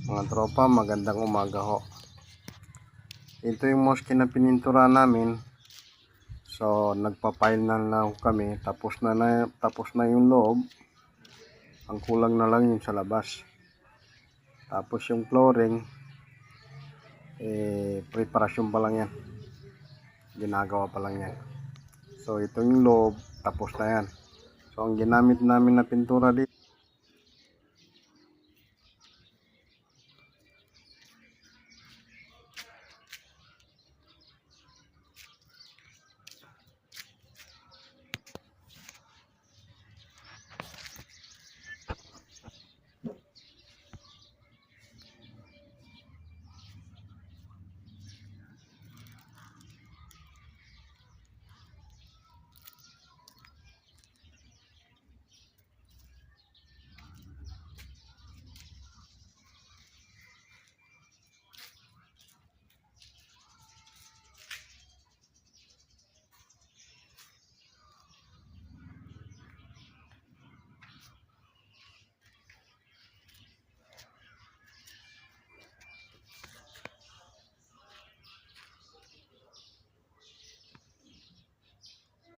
Mga tropa, magandang umaga ho. Ito yung mosque na pinintura namin. So nagpa-pile na kami. Tapos na yung loob. Ang kulang na lang yung sa labas. Tapos yung flooring, preparasyon pa lang yan. Ginagawa pa lang yan. So ito yung loob, tapos na yan. So ang ginamit namin na pintura dito,